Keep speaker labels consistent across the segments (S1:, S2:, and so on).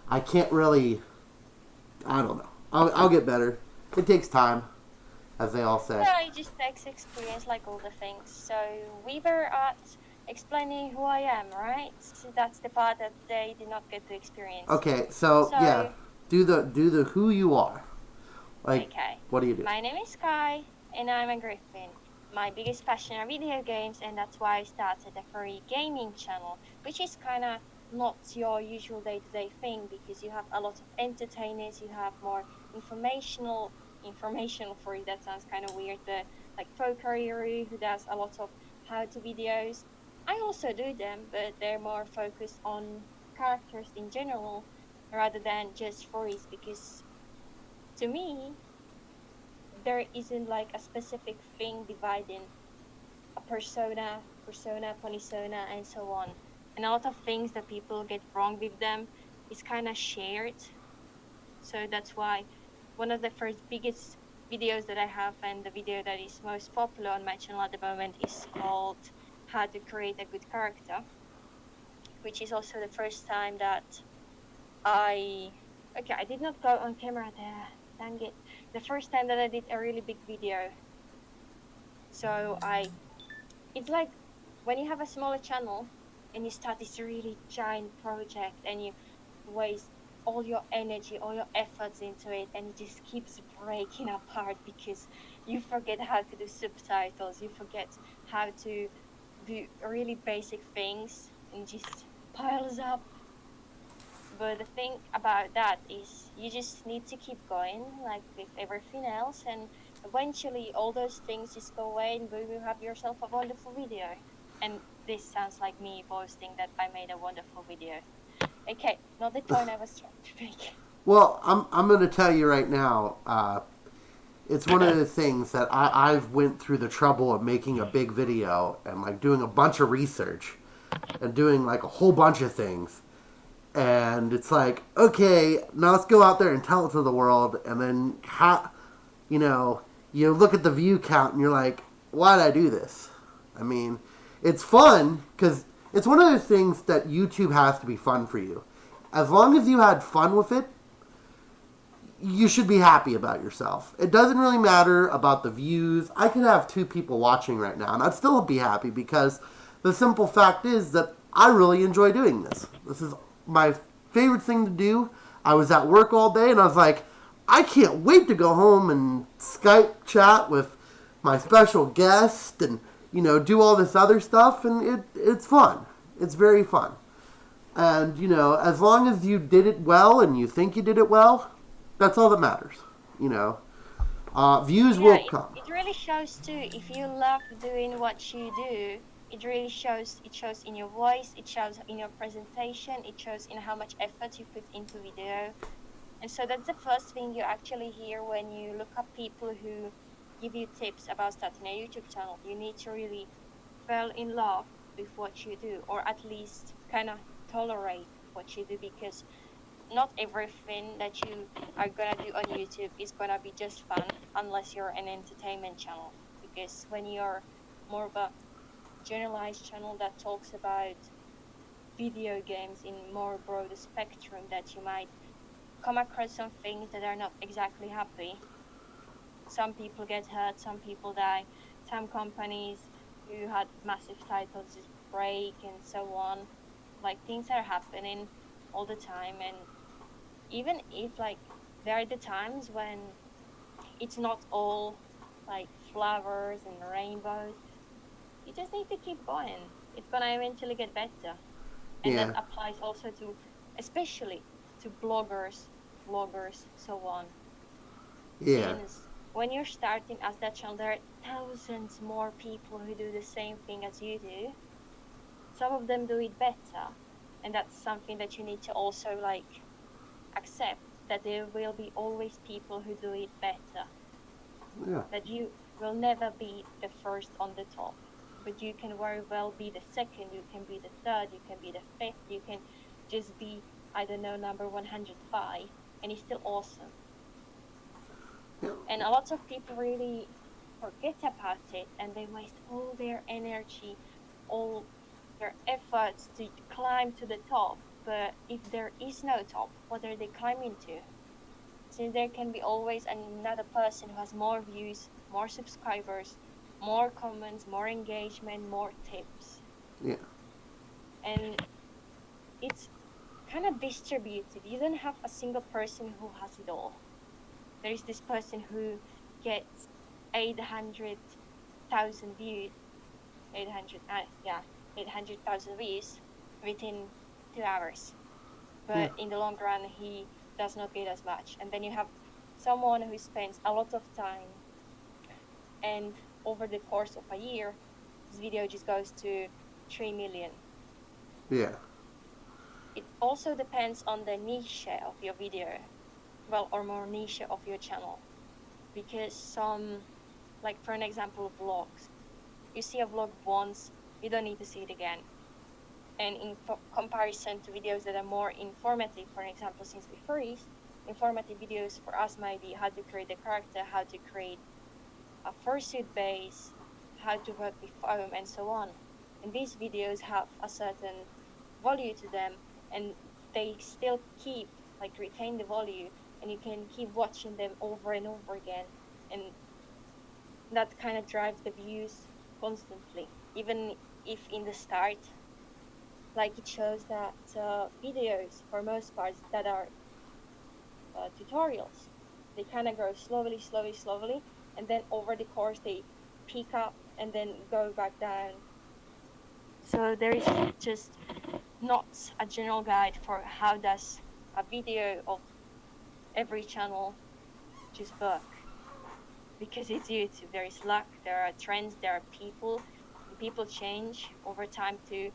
S1: I can't really. I don't know. I'll get better. It takes time, as they all say.
S2: Yeah, it just takes experience like all the things. So we were at explaining who I am, right? So that's the part that they did not get to experience.
S1: Okay, so yeah,
S2: So,
S1: do the who you are. Like,
S2: okay.
S1: what do you do?
S2: My name is Sky, and I'm a Griffin. My biggest passion are video games, and that's why I started a furry gaming channel, which is kind of not your usual day-to-day thing because you have a lot of entertainers, you have more informational furry. That sounds kind of weird, but like Fokari who does a lot of how-to videos. I also do them, but they're more focused on characters in general rather than just furries because to me there isn't like a specific thing dividing a persona, ponisona, and so on. And a lot of things that people get wrong with them is kind of shared. So that's why one of the first biggest videos that I have and the video that is most popular on my channel at the moment is called How to Create a Good Character, which is also the first time that I okay, I did not go on camera there. Dang it. The first time that I did a really big video. So it's like when you have a smaller channel and you start this really giant project and you waste all your energy, all your efforts into it, and it just keeps breaking apart because you forget how to do subtitles, you forget how to do really basic things, and just piles up. But the thing about that is you just need to keep going, like with everything else, and eventually all those things just go away, and boom, you have yourself a wonderful video. And this sounds like me boasting that I made a wonderful video. Okay, not the point I was trying to make.
S1: Well, I'm going to tell you right now. It's one of the things that I've went through the trouble of making a big video and like doing a bunch of research and doing like a whole bunch of things. And it's like, okay, now let's go out there and tell it to the world. And then, you know, you look at the view count and you're like, why did I do this? I mean, it's fun because it's one of the things that YouTube has to be fun for you. As long as you had fun with it, you should be happy about yourself. It doesn't really matter about the views. I could have 2 people watching right now and I'd still be happy because the simple fact is that I really enjoy doing this. This is my favorite thing to do. I was at work all day and I was like, I can't wait to go home and Skype chat with my special guest and, do all this other stuff, and it's fun. It's very fun. And, as long as you did it well and you think you did it well, that's all that matters. Views
S2: Yeah,
S1: will come.
S2: it really shows too. If you love doing what you do, it really shows. It shows in your voice, it shows in your presentation, it shows in how much effort you put into video. And so that's the first thing you actually hear when you look up people who give you tips about starting a YouTube channel. You need to really fall in love with what you do, or at least kind of tolerate what you do, because not everything that you are gonna do on YouTube is gonna be just fun unless you're an entertainment channel. Because when you're more of a generalized channel that talks about video games in more broader spectrum, that you might come across some things that are not exactly happy. Some people get hurt, some people die, some companies who had massive titles just break and so on. Like things are happening all the time, and even if like there are the times when it's not all like flowers and rainbows, you just need to keep going. It's gonna eventually get better. And that
S1: Yeah.
S2: applies also to, especially to bloggers, vloggers, so on.
S1: Yeah.
S2: Since when you're starting as that channel, there are thousands more people who do the same thing as you do. Some of them do it better, and that's something that you need to also like accept, that there will be always people who do it better.
S1: Yeah.
S2: That you will never be the first on the top, but you can very well be the second, you can be the third, you can be the fifth, you can just be, I don't know, number 105, and it's still awesome.
S1: Yeah.
S2: And a lot of people really forget about it, and they waste all their energy, all their efforts to climb to the top, But if there is no top, what are they climbing to? Since there can be always another person who has more views, more subscribers, more comments, more engagement, more tips.
S1: Yeah.
S2: And it's kind of distributed. You don't have a single person who has it all. There is this person who gets 800,000 views, 800,000 views within 2 hours. But in the long run, he does not get as much. And then you have someone who spends a lot of time, and over the course of a year, this video just goes to 3 million.
S1: Yeah.
S2: It also depends on the niche of your video, or more niche of your channel. Because some, like for an example, vlogs, you see a vlog once, you don't need to see it again. And in comparison to videos that are more informative, for example, since we're furries, informative videos for us might be how to create a character, how to create a fursuit base, how to work with foam, and so on. And these videos have a certain value to them, and they still retain the value, and you can keep watching them over and over again. And that kind of drives the views constantly, even if in the start, like it shows that videos, for most parts, that are tutorials, they kind of grow slowly, and then over the course they peak up and then go back down. So there is just not a general guide for how does a video of every channel just work, because it's YouTube. There is luck, there are trends, there are people change over time too.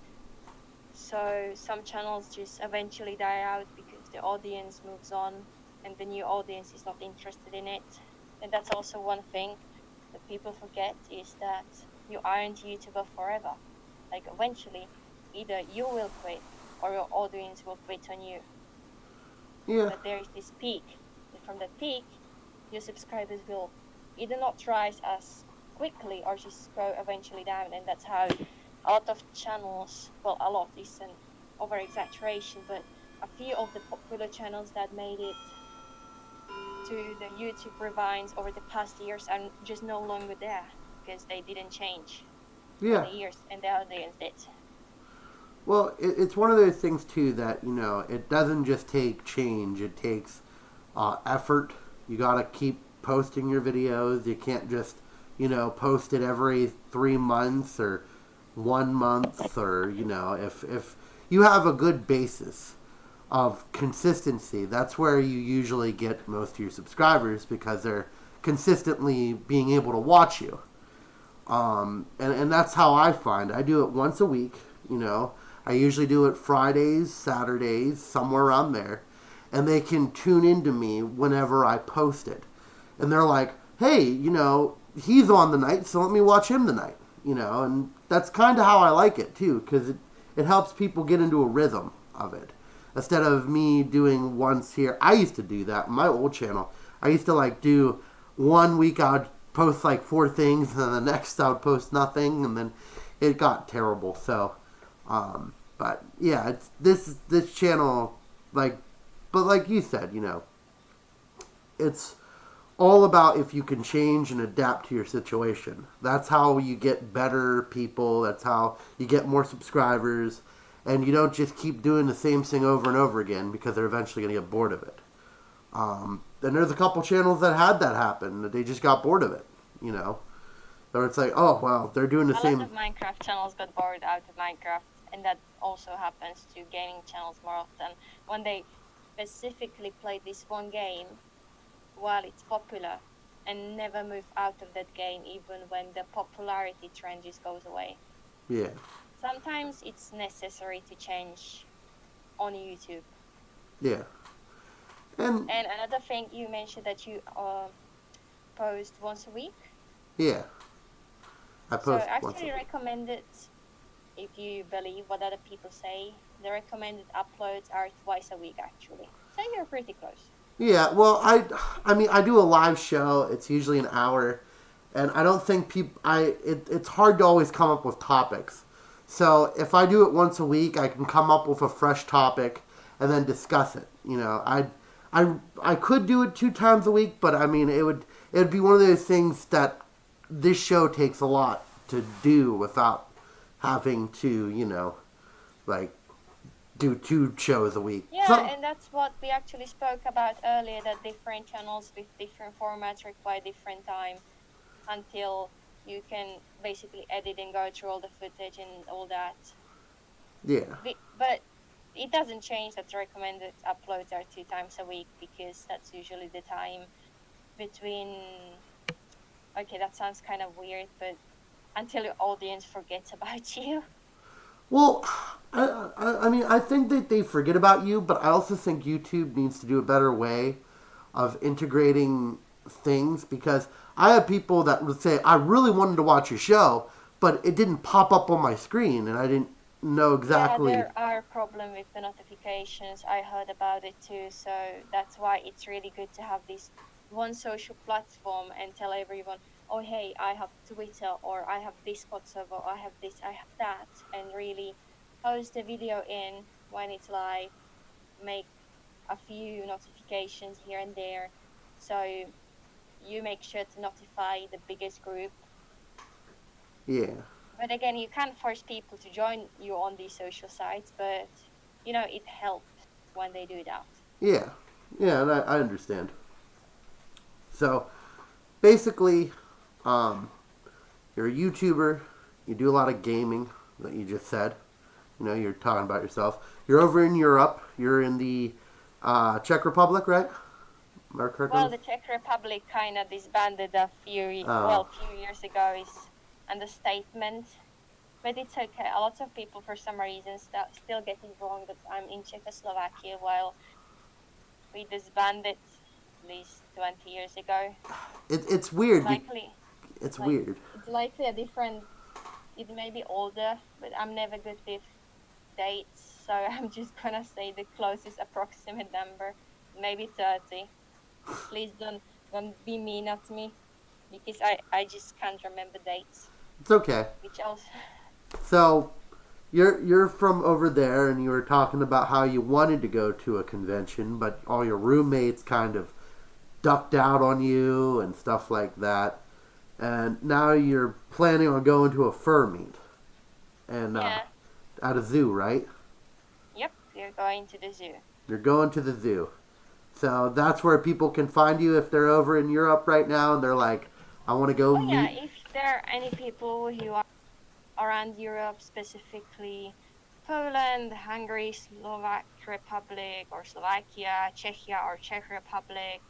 S2: So some channels just eventually die out because the audience moves on and the new audience is not interested in it. And that's also one thing that people forget, is that you aren't YouTuber forever. Like eventually, either you will quit or your audience will quit on you.
S1: Yeah.
S2: But there is this peak. And from that peak, your subscribers will either not rise as quickly or just go eventually down. And that's how a lot of channels, well, a lot is an over exaggeration, but a few of the popular channels that made it to the YouTube revines over the past years are just no longer there because they didn't change over the years, and the audience did.
S1: Well, it's one of those things too that, it doesn't just take change, it takes effort. You gotta keep posting your videos. You can't just, post it every 3 months or 1 month, or, if you have a good basis of consistency, that's where you usually get most of your subscribers, because they're consistently being able to watch you. And that's how I find I do it once a week. I usually do it Fridays, Saturdays, somewhere around there, and they can tune into me whenever I post it, and they're like, hey, he's on the night, so let me watch him tonight. And that's kind of how I like it too, because it helps people get into a rhythm of it. Instead of me doing once here, I used to do that in my old channel. I used to do 1 week I'd post 4 things, and then the next I would post nothing, and then it got terrible. So, but yeah, it's this channel, but like you said, it's all about if you can change and adapt to your situation. That's how you get better people. That's how you get more subscribers. And you don't just keep doing the same thing over and over again, because they're eventually going to get bored of it. And there's a couple channels that had that happen. That they just got bored of it, Or it's like, oh, well, they're doing the same.
S2: A lot of Minecraft channels got bored out of Minecraft. And that also happens to gaming channels more often. When they specifically play this one game while it's popular and never move out of that game, even when the popularity trend just goes away.
S1: Yeah.
S2: Sometimes it's necessary to change on YouTube.
S1: Yeah. And
S2: another thing, you mentioned that you post once a week.
S1: Yeah. I post
S2: so actually recommended, if you believe what other people say, the recommended uploads are twice a week actually. So you're pretty close.
S1: Yeah, well, I mean, I do a live show. It's usually an hour, and I don't think it's hard to always come up with topics. So if I do it once a week, I can come up with a fresh topic and then discuss it. You know, I could do it 2 times a week, but I mean, it would be one of those things that this show takes a lot to do without having to, you know, like do 2 shows a week.
S2: Yeah,
S1: So,
S2: and that's what we actually spoke about earlier, that different channels with different formats require different time until you can basically edit and go through all the footage and all that.
S1: yeah.
S2: But it doesn't change that the recommended uploads are 2 times a week, because that's usually the time between. Okay, that sounds kind of weird, but until your audience forgets about you.
S1: Well, I mean, I think that they forget about you, but I also think YouTube needs to do a better way of integrating things, because I have people that would say, I really wanted to watch your show, but it didn't pop up on my screen, and I didn't know exactly.
S2: Yeah, there are problems with the notifications. I heard about it too, so that's why it's really good to have this one social platform and tell everyone, oh hey, I have Twitter, or I have Discord server, or I have this, I have that, and really post the video in when it's live, make a few notifications here and there, so you make sure to notify the biggest group.
S1: Yeah.
S2: But again, you can't force people to join you on these social sites, but you know, it helps when they do that.
S1: Yeah. Yeah, and I understand. So, basically, um, you're a YouTuber, you do a lot of gaming, that you just said. You know, you're talking about yourself. You're over in Europe. You're in the Czech Republic, right?
S2: Well, the Czech Republic kind of disbanded a few years ago, is understatement. But it's okay. A lot of people, for some reason, still get it wrong that I'm in Czechoslovakia, while we disbanded at least 20 years ago.
S1: It's weird.
S2: Likely,
S1: It's
S2: like,
S1: weird.
S2: it's likely a different. It may be older, but I'm never good with dates, so I'm just gonna say the closest approximate number, maybe 30. Please don't be mean at me, because I just can't remember dates.
S1: It's okay.
S2: Which also.
S1: So, you're from over there, and you were talking about how you wanted to go to a convention, but all your roommates kind of ducked out on you and stuff like that. And now you're planning on going to a fur meet, and
S2: Yeah.
S1: at a zoo, right?
S2: Yep, we're going to the zoo.
S1: You're going to the zoo. So that's where people can find you if they're over in Europe right now and they're like, I want to go meet.
S2: Yeah, if there are any people who are around Europe, specifically Poland, Hungary, Slovak Republic, or Slovakia, Czechia or Czech Republic,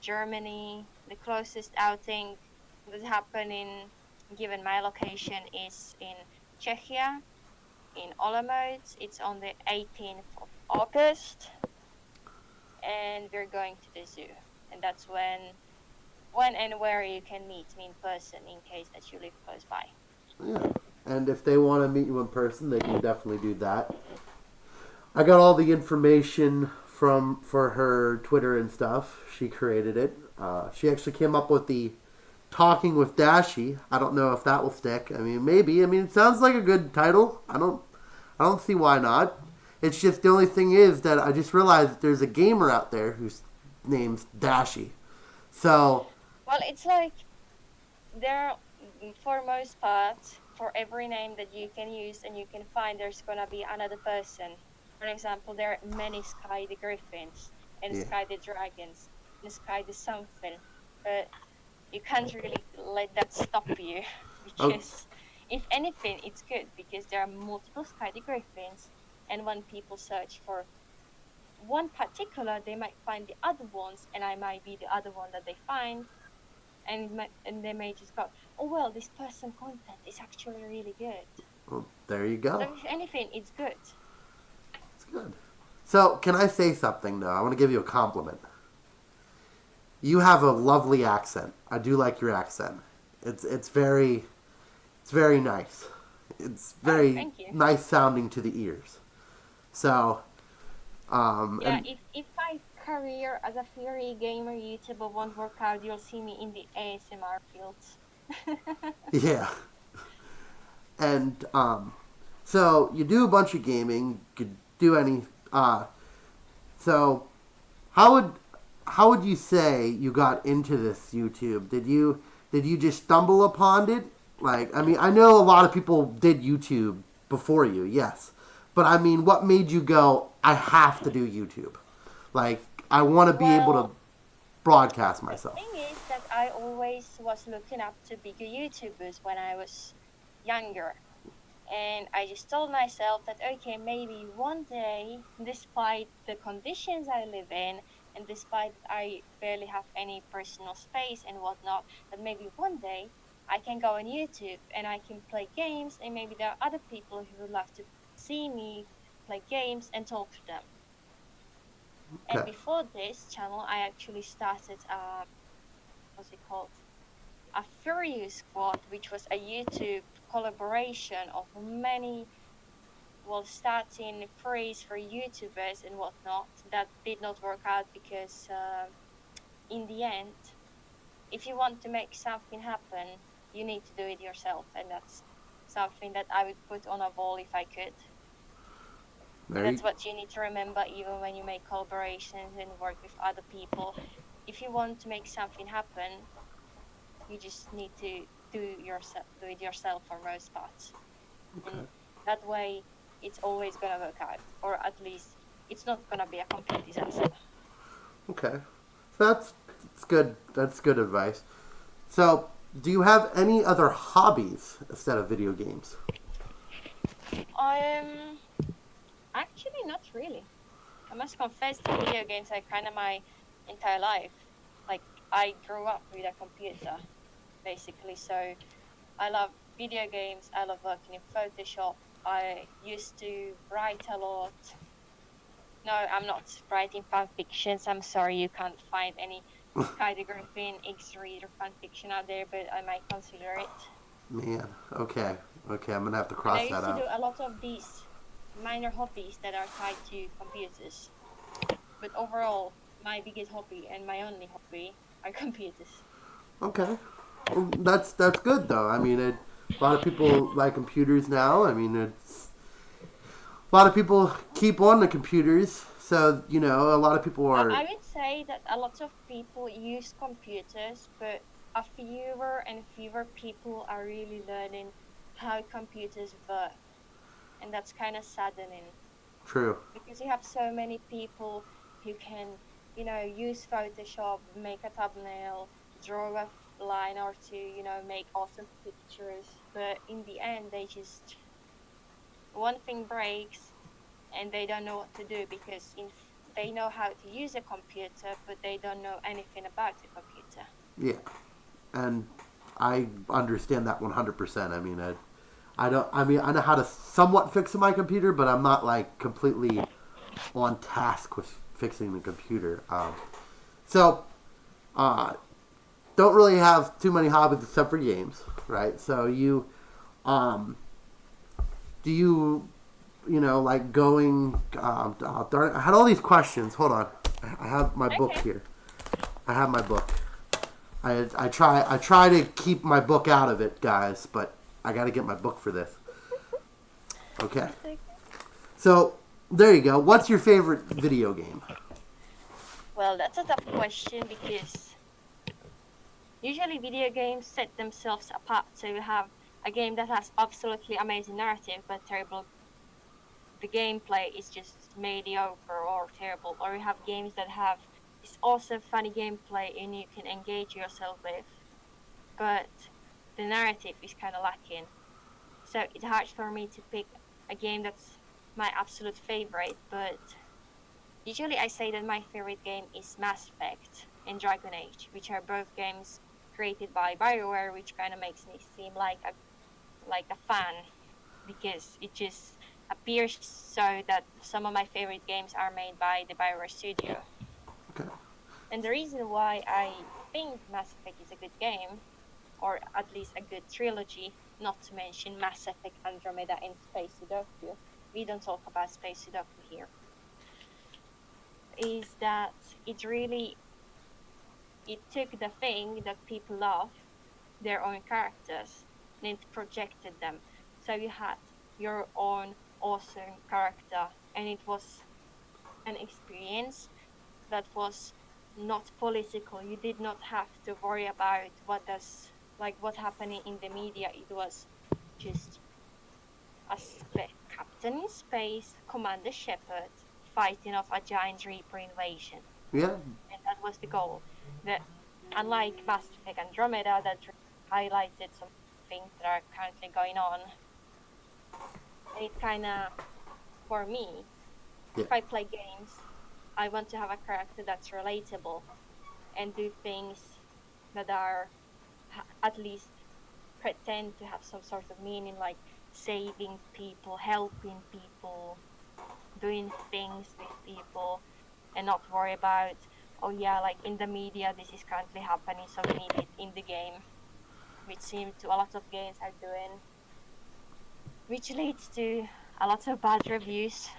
S2: Germany, the closest outing that happened in given my location is in Czechia, in Olomouc. It's on the 18th of August, and we're going to the zoo, and that's when and where you can meet me in person, in case that you live close by.
S1: Yeah. And if they want to meet you in person, they can definitely do that. I got all the information for her Twitter and stuff. She created it. She actually came up with the Talking with Dashi. I don't know if that will stick. I mean, maybe. I mean, it sounds like a good title. I don't see why not. It's just the only thing is that I just realized that there's a gamer out there whose name's Dashi. So.
S2: Well, it's like there, for most part, for every name that you can use and you can find, there's gonna be another person. For example, there are many Sky the Griffins and Sky the Dragons and Sky the something, but you can't really let that stop you, because if anything, it's good, because there are multiple Sky the Griffins, and when people search for one particular, they might find the other ones, and I might be the other one that they find, and they may just go, oh well, this person content is actually really good.
S1: Well, there you go.
S2: So if anything, it's good.
S1: It's good. So, can I say something, though? I want to give you a compliment. You have a lovely accent. I do like your accent. It's very nice. It's very nice sounding to the ears. So,
S2: yeah, if my career as a furry gamer YouTuber won't work out, you'll see me in the ASMR field.
S1: Yeah. And So you do a bunch of gaming. You could do any. So how would how would you say you got into this YouTube? Did you just stumble upon it? Like, I mean, I know a lot of people did YouTube before you, yes, but I mean, what made you go? I have to do YouTube. Like, I want to be able to
S2: Well,
S1: broadcast
S2: the
S1: myself.
S2: thing is that I always was looking up to bigger YouTubers when I was younger. And I just told myself that, okay, maybe one day, despite the conditions I live in, and despite I barely have any personal space and whatnot, that maybe one day I can go on YouTube and I can play games, and maybe there are other people who would love to see me play games and talk to them. And
S1: Okay.
S2: before this channel, I actually started, what's it called? A Furry Squad, which was a YouTube collaboration of many, well, starting furries for YouTubers and whatnot. That did not work out because, in the end, if you want to make something happen, you need to do it yourself, and that's something that I would put on a wall if I could. And
S1: There you.
S2: that's what you need to remember, even when you make collaborations and work with other people. If you want to make something happen, you just need to do it yourself for most parts,
S1: Okay.
S2: and that way it's always gonna work out, or at least it's not gonna be a complete disaster.
S1: Okay. So that's good. That's good advice. So, do you have any other hobbies instead of video games?
S2: um Actually, not really. I must confess that video games are kind of my entire life. Like, I grew up with a computer basically, so I love video games. I love working in Photoshop. I used to write a lot. No, I'm not writing fan fictions. I'm sorry, you can't find any Sky the Griffin X-Reader fan fiction out there, but I might consider it.
S1: Man. Okay. Okay. I'm gonna have to
S2: And I
S1: cross that
S2: used to do
S1: out.
S2: a lot of these minor hobbies that are tied to computers. But overall, my biggest hobby and my only hobby are computers.
S1: Okay. Well, that's good though. I mean, a lot of people like computers now. I mean, it's a lot of people keep on the computers. So a lot of people are
S2: I would say that a lot of people use computers, but a fewer and fewer people are really learning how computers work. And that's kind of saddening
S1: true.
S2: because you have so many people who can, use Photoshop, make a thumbnail, draw a line or two, make awesome pictures. But in the end, they just, one thing breaks and they don't know what to do because they know how to use a computer, but they don't know anything about the computer.
S1: Yeah, and I understand that 100%. I mean, I don't. I mean, I know how to somewhat fix my computer, but I'm not like completely on task with fixing the computer. So, uh, don't really have too many hobbies except for games, right? So um, do like going? Darn, I had all these questions. Hold on, I have my book
S2: Okay,
S1: here. I have my book. I try to keep my book out of it, guys, but I got to get my book for this. Okay,
S2: that's okay.
S1: so there you go. What's your favorite video game?
S2: Well, that's a tough question because usually video games set themselves apart. So you have a game that has absolutely amazing narrative but terrible, the gameplay is just mediocre or terrible, or you have games that have this awesome funny gameplay and you can engage yourself with, but the narrative is kind of lacking. So it's hard for me to pick a game that's my absolute favorite, but usually I say that my favorite game is Mass Effect and Dragon Age, which are both games created by BioWare, which kind of makes me seem like a fan because it just appears so that some of my favorite games are made by the BioWare studio.
S1: Okay.
S2: And the reason why I think Mass Effect is a good game, or at least a good trilogy, not to mention Mass Effect Andromeda and Space Sudoku, we don't talk about Space Sudoku here, is that it took the thing that people love, their own characters, and it projected them. So you had your own awesome character, and it was an experience that was not political. You did not have to worry about what's happening in the media. It was just a captain in space, Commander Shepard, fighting off a giant Reaper invasion.
S1: Yeah.
S2: And that was the goal. That unlike Mass Effect Andromeda, that highlighted some things that are currently going on, and it kind of, for me,
S1: Yeah.
S2: if I play games, I want to have a character that's relatable and do things that are at least pretend to have some sort of meaning, like saving people, helping people, doing things with people, and not worry about, oh yeah, like in the media this is currently happening, so we need it in the game, which seems to a lot of games are doing, which leads to a lot of bad reviews.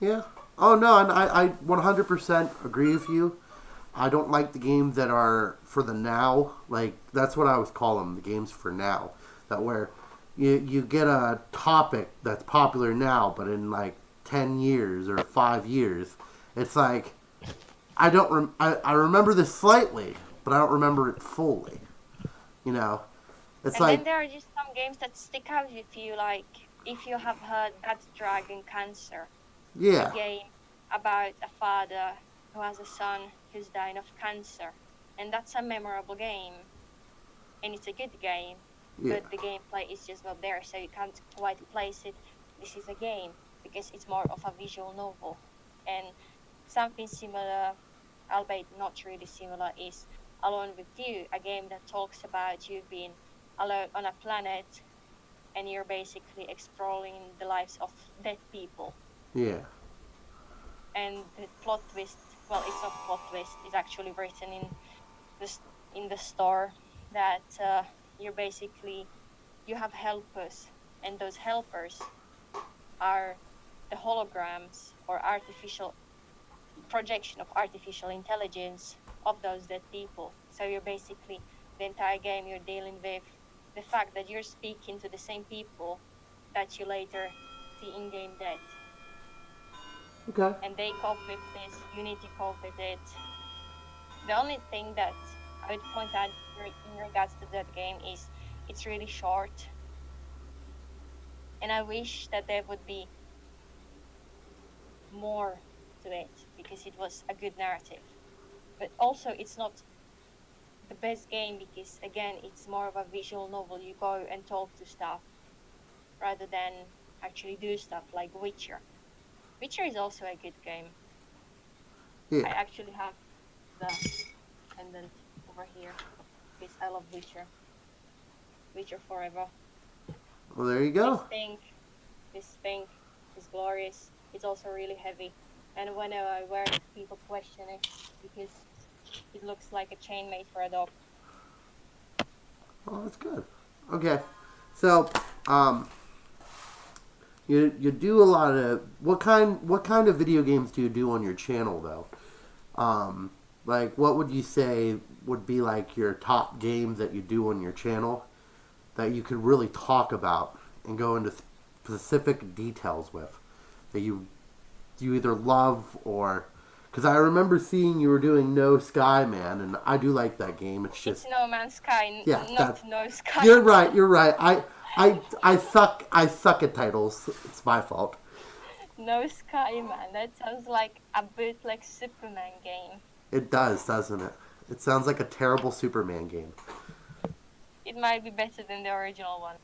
S1: Yeah. Oh no, and I 100% agree with you. I don't like the games that are for the now. Like that's what I always call them, the games for now. That where you get a topic that's popular now, but in like 10 years or 5 years, it's like I remember this slightly, but I don't remember it fully. You know, it's
S2: And
S1: like
S2: then there are just some games that stick out with you, like if you have heard That Dragon Cancer, a
S1: yeah,
S2: game about a father who has a son who's dying of cancer. And that's a memorable game. And it's a good game,
S1: yeah,
S2: but the gameplay is just not there, so you can't quite place it. This is a game because it's more of a visual novel. And something similar, albeit not really similar, is Alone with You, a game that talks about you being alone on a planet and you're basically exploring the lives of dead people.
S1: yeah,
S2: And the plot twist, well, it's not plot twist, it's actually written in the store that you're basically, you have helpers, and those helpers are the holograms or artificial projection of artificial intelligence of those dead people. So you're basically, the entire game you're dealing with the fact that you're speaking to the same people that you later see in game dead,
S1: okay,
S2: and they cope with this, you need to cope with it. The only thing that I would point out in regards to that game is it's really short, and I wish that there would be more to it because it was a good narrative. But also, it's not the best game because, again, it's more of a visual novel. You go and talk to stuff rather than actually do stuff like Witcher. Witcher is also a good game. I
S1: yeah.
S2: actually have the pendant over here because I love Witcher. Witcher forever.
S1: Well, there you
S2: This
S1: go.
S2: thing, this thing is glorious. It's also really heavy, and whenever I wear it, people question it because it looks like a chain made for a dog.
S1: Oh, that's good. Okay, so you do a lot of what kind of video games do you do on your channel though? Like what would you say would be like your top games that you do on your channel that you could really talk about and go into specific details with that you either love or because I remember seeing you were doing No Sky Man and I do like that game. It's
S2: It's
S1: just
S2: No Man's Sky,
S1: yeah,
S2: not No Sky.
S1: you're right. You're right. I suck at titles. It's my fault.
S2: No Sky Man. That sounds like a bootleg Superman game.
S1: It does, doesn't it? It sounds like a terrible Superman game.
S2: It might be better than the original one.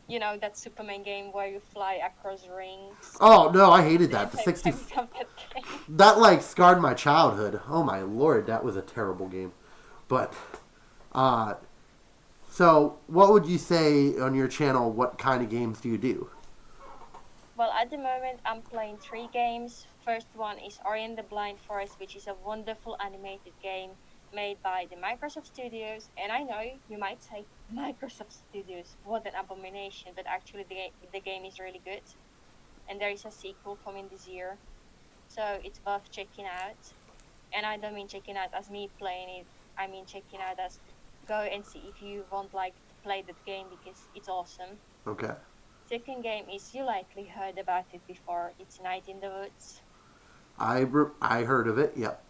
S2: You know, that Superman game where you fly across rings.
S1: Oh no, I hated that. The
S2: The
S1: 60
S2: times of that game.
S1: that like scarred my childhood. Oh my lord, that was a terrible game. But uh so what would you say on your channel, what kind of games do you do?
S2: Well, at the moment, I'm playing 3 games. First one is Ori and the Blind Forest, which is a wonderful animated game made by the Microsoft Studios. And I know you might say, Microsoft Studios, what an abomination, but actually the game is really good. And there is a sequel coming this year, so it's worth checking out. And I don't mean checking out as me playing it, I mean checking out as go and see if you want like to play that game because it's awesome.
S1: Okay.
S2: Second game is, you likely heard about it before. It's Night in the Woods.
S1: I heard of it. Yep.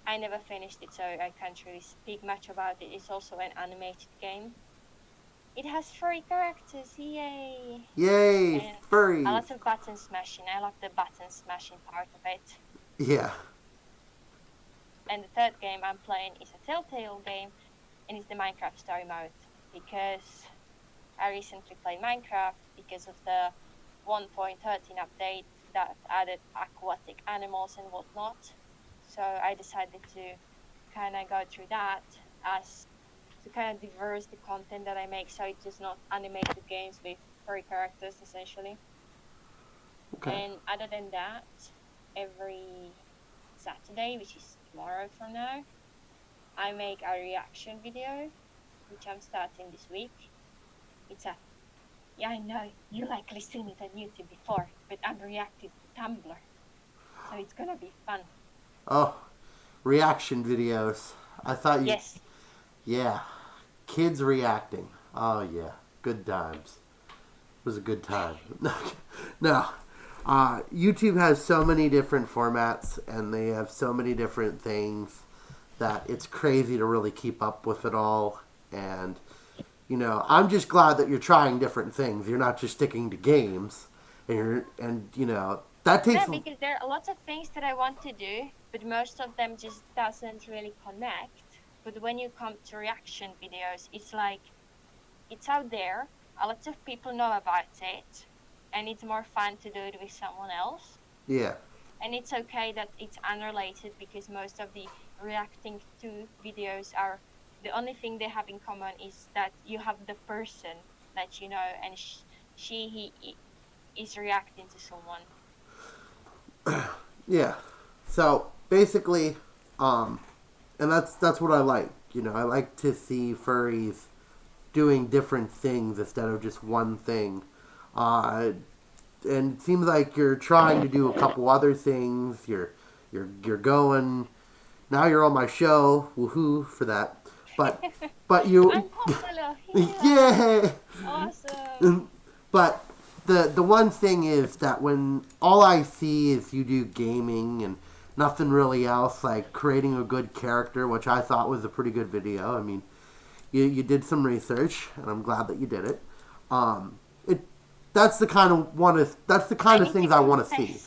S2: I never finished it, so I can't really speak much about it. It's also an animated game. It has furry characters, yay!
S1: Yay,
S2: And a
S1: furries.
S2: lot of button smashing. I love the button smashing part of it.
S1: Yeah.
S2: And the third game I'm playing is a Telltale game, and it's the Minecraft story mode. Because I recently played Minecraft because of the 1.13 update that added aquatic animals and whatnot. So I decided to kind of go through that as to kind of diverse the content that I make, so it's just not animated games with furry characters essentially.
S1: Okay.
S2: And other than that, every Saturday, which is tomorrow from now, I make a reaction video, which I'm starting this week. It's a, yeah, I know, you likely seen it on YouTube before, but I'm reacting to Tumblr. So it's gonna be fun.
S1: Oh, reaction videos. I thought you.
S2: Yes.
S1: Yeah. Kids reacting. Oh, yeah. Good times. It was a good time. No. YouTube has so many different formats, and they have so many different things that it's crazy to really keep up with it all. And, you know, I'm just glad that you're trying different things. You're not just sticking to games. And you know, that takes...
S2: Yeah, because there are lots of things that I want to do, but most of them just doesn't really connect. But when you come to reaction videos, it's like, it's out there, a lot of people know about it, and it's more fun to do it with someone else.
S1: Yeah.
S2: And it's okay that it's unrelated, because most of the reacting to videos are, the only thing they have in common is that you have the person that you know, and he is reacting to someone.
S1: Yeah. So basically, and that's what I like. You know, I like to see furries doing different things instead of just one thing. And it seems like you're trying to do a couple other things. You're going. Now you're on my show. Woohoo for that. But you.
S2: I'm popular.
S1: Yeah.
S2: Awesome.
S1: But the one thing is that when all I see is you do gaming and nothing really else, like creating a good character, which I thought was a pretty good video. I mean, you did some research, and I'm glad that you did it. That's the kind of things I want to see.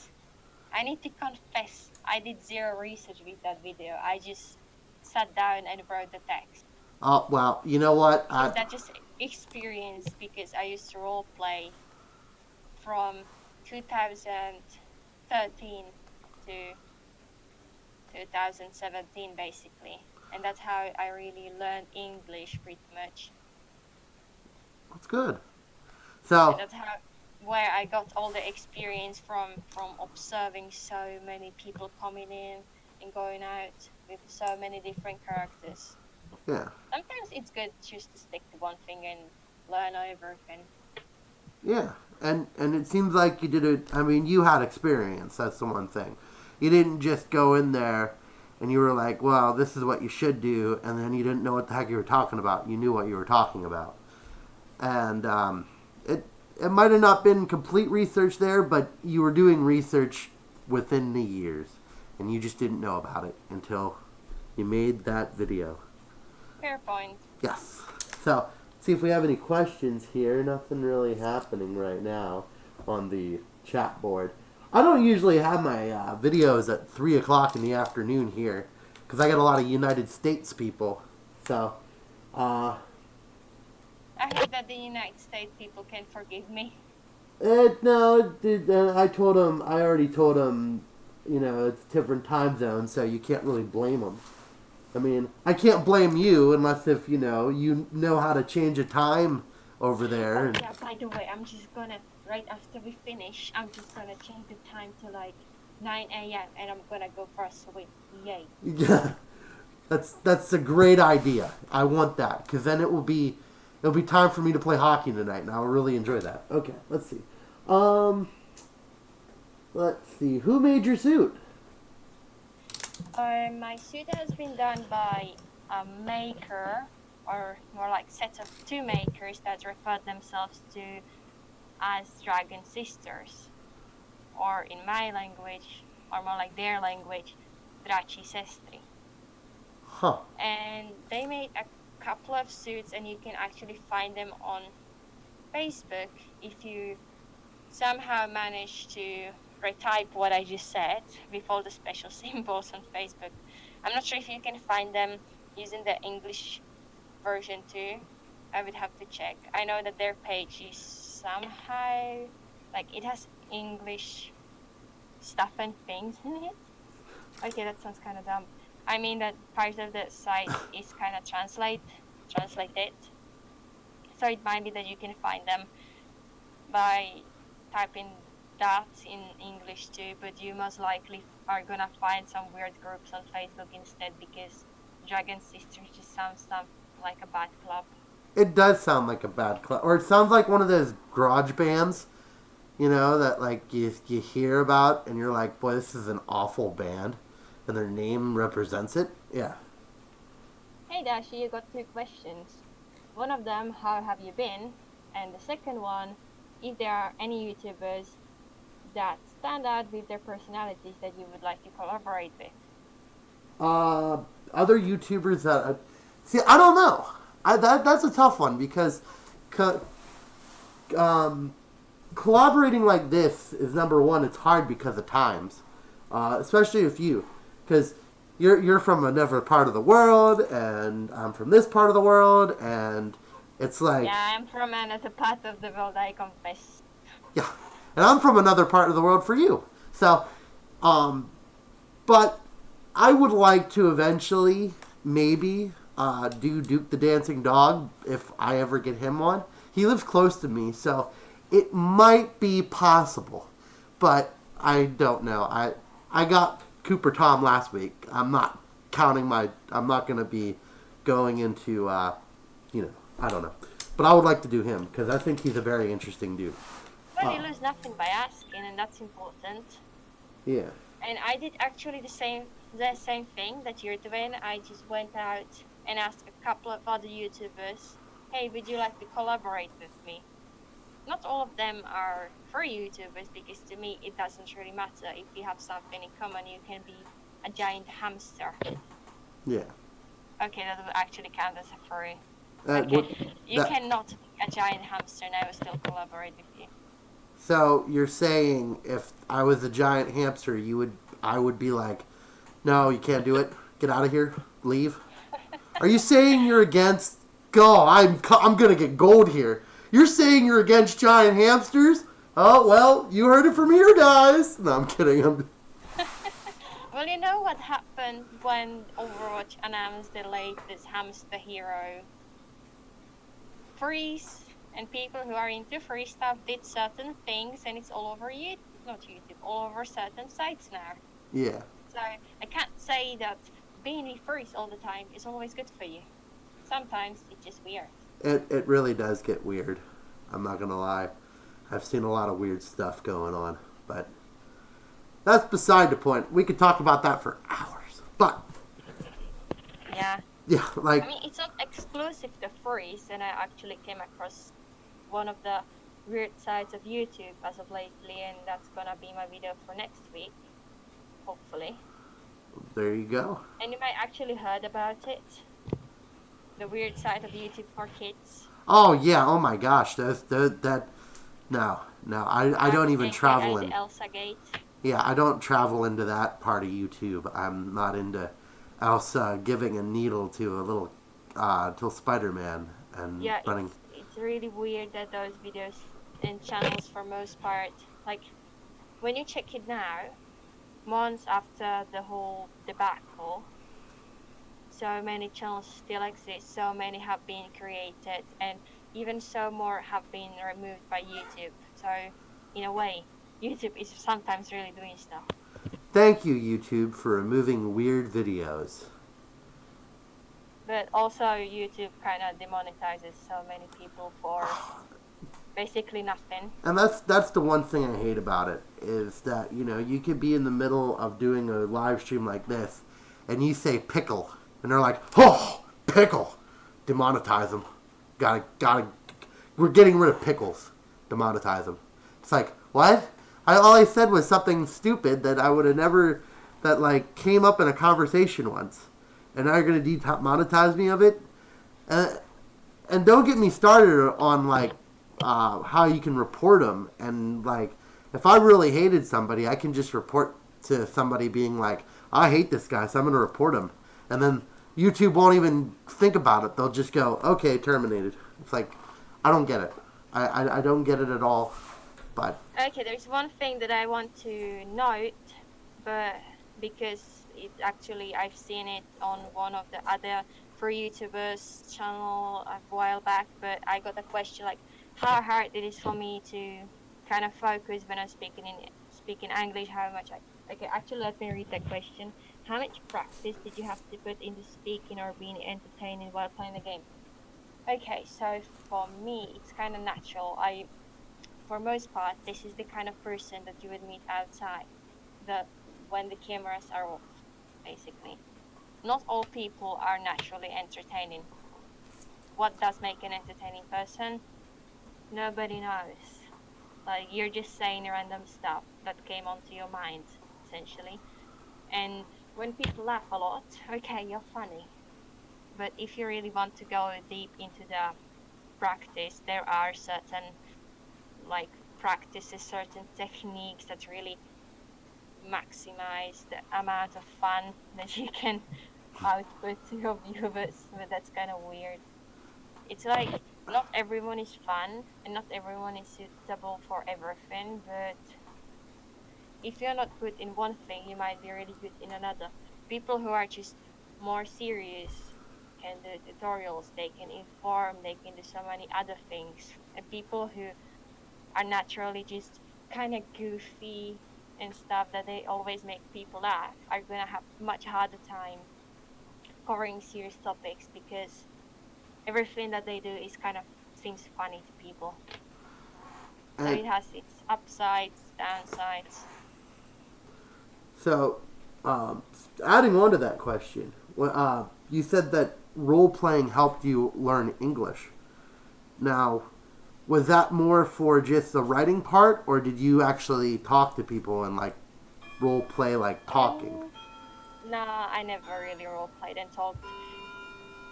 S2: I need to confess, I did zero research with that video. I just sat down and wrote the text.
S1: Oh, well, you know what?
S2: That's just experience, because I used to role play from 2013 to 2017, basically. And that's how I really learned English, pretty much.
S1: That's good. So
S2: and that's where I got all the experience from observing so many people coming in and going out with so many different characters.
S1: Yeah.
S2: Sometimes it's good just to stick to one thing and learn over again.
S1: Yeah, and it seems like you did it. I mean, you had experience. That's the one thing. You didn't just go in there and you were like, well, this is what you should do, and then you didn't know what the heck you were talking about. You knew what you were talking about. And it might have not been complete research there, but you were doing research within the years, and you just didn't know about it until you made that video.
S2: Fair point.
S1: Yes. So, see if we have any questions here. Nothing really happening right now on the chat board. I don't usually have my videos at 3 o'clock in the afternoon here, because I got a lot of United States people. So,
S2: I hope that the United States people can forgive me.
S1: No, I already told them, you know, it's different time zones, so you can't really blame them. I mean, I can't blame you unless if, you know how to change a time over there.
S2: Oh, yeah, by the way, I'm just gonna, right after we finish, I'm just gonna change the time to like 9 a.m. and I'm gonna go for a swim. Yay.
S1: Yeah, that's a great idea. I want that, because then it'll be time for me to play hockey tonight, and I'll really enjoy that. Okay, let's see. Let's see. Who made your suit?
S2: My suit has been done by a maker, or more like set of two makers that refer themselves to as Dragon Sisters, or in my language, or more like their language, Draci Sestry.
S1: Huh.
S2: And they made a couple of suits, and you can actually find them on Facebook if you somehow manage to retype what I just said with all the special symbols on Facebook. I'm not sure if you can find them using the English version too. I would have to check. I know that their page is somehow like it has English stuff and things in it. Okay, that sounds kind of dumb. I mean that part of the site is kind of translated. So it might be that you can find them by typing that in English too, but you most likely are gonna find some weird groups on Facebook instead, because Dragon Sisters just sounds like a bad club.
S1: It does sound like a bad club, or it sounds like one of those garage bands, you know, that like you hear about and you're like, boy, this is an awful band, and their name represents it. Yeah.
S2: Hey Dashi, you got 2 questions. One of them, how have you been? And the second one, if there are any YouTubers that stand out with their personalities that you would like to collaborate with.
S1: Other YouTubers that see, I don't know. That's a tough one because collaborating like this is, number one, it's hard because of times, especially with you, because you're from another part of the world and I'm from this part of the world, and it's like,
S2: yeah, I'm from another part of the world, I confess.
S1: Yeah, and I'm from another part of the world for you. So, but I would like to eventually maybe do Duke the Dancing Dog if I ever get him one. He lives close to me, so it might be possible, but I don't know. I got Cooper Tom last week. I'm not counting I'm not going to be going into, I don't know. But I would like to do him because I think he's a very interesting dude.
S2: Well, you lose nothing by asking, and that's important.
S1: Yeah.
S2: And I did actually the same thing that you're doing. I just went out and asked a couple of other YouTubers, hey, would you like to collaborate with me? Not all of them are furry YouTubers, because to me it doesn't really matter. If you have something in common, you can be a giant hamster.
S1: Yeah.
S2: Okay, that would actually count as a furry. Okay, you cannot be a giant hamster and I will still collaborate with you.
S1: So you're saying if I was a giant hamster, I would be like, no, you can't do it. Get out of here. Leave. Are you saying you're against? Go. I'm gonna get gold here. You're saying you're against giant hamsters? Oh well, you heard it from here, guys. No, I'm kidding.
S2: Well, you know what happened when Overwatch announced the latest hamster hero? Furries and people who are into furry stuff did certain things, and it's all over all over certain sites now.
S1: Yeah.
S2: So I can't say that being with furries all the time is always good for you. Sometimes it's just weird.
S1: It really does get weird. I'm not gonna lie. I've seen a lot of weird stuff going on, but that's beside the point. We could talk about that for hours. But
S2: yeah,
S1: like,
S2: I mean, it's not exclusive to furries, and I actually came across one of the weird sides of YouTube as of lately, and that's gonna be my video for next week, hopefully.
S1: There you go.
S2: And you might actually heard about it. The weird side of YouTube for kids.
S1: Oh yeah! Oh my gosh! No. I don't even travel in.
S2: Elsa Gate.
S1: Yeah, I don't travel into that part of YouTube. I'm not into Elsa giving a needle to a little Spider-Man and running.
S2: It's really weird that those videos and channels, for most part, like when you check it now, months after the whole debacle, so many channels still exist, so many have been created, and even so more have been removed by YouTube. So, in a way, YouTube is sometimes really doing stuff.
S1: Thank you, YouTube, for removing weird videos.
S2: But also, YouTube kind of demonetizes so many people for basically nothing.
S1: And that's the one thing I hate about it, is that, you could be in the middle of doing a live stream like this, and you say pickle, and they're like, oh, pickle, demonetize them. Gotta, we're getting rid of pickles. demonetize them. It's like, what? All I said was something stupid that I would have never, that like came up in a conversation once. And now you're going to demonetize me of it? And don't get me started on like how you can report them. And like, if I really hated somebody, I can just report to somebody being like, I hate this guy, so I'm going to report him. And then YouTube won't even think about it. They'll just go, okay, terminated. It's like, I don't get it. I don't get it at all. But
S2: Okay, there's one thing that I want to note, but because it actually I've seen it on one of the other free YouTubers channel a while back, but I got a question like how hard it is for me to kind of focus when I'm speaking English, how much okay, actually let me read that question. How much practice did you have to put into speaking or being entertaining while playing the game? Okay, so for me it's kind of natural. For most part, this is the kind of person that you would meet outside, when the cameras are off, basically. Not all people are naturally entertaining. What does make an entertaining person? Nobody knows. Like, you're just saying random stuff that came onto your mind, essentially. And when people laugh a lot, okay, you're funny. But if you really want to go deep into the practice, there are certain like practices, certain techniques that really maximize the amount of fun that you can output to your viewers, but that's kind of weird. It's like not everyone is fun and not everyone is suitable for everything, but if you're not good in one thing, you might be really good in another. People who are just more serious can do tutorials, they can inform, they can do so many other things. And people who are naturally just kind of goofy and stuff that they always make people laugh are going to have much harder time covering serious topics because everything that they do is kind of seems funny to people. So it has its upsides, downsides.
S1: so, adding on to that question, you said that role playing helped you learn English. Now, was that more for just the writing part, or did you actually talk to people and like role play like talking?
S2: Nah, I never really role played and talked.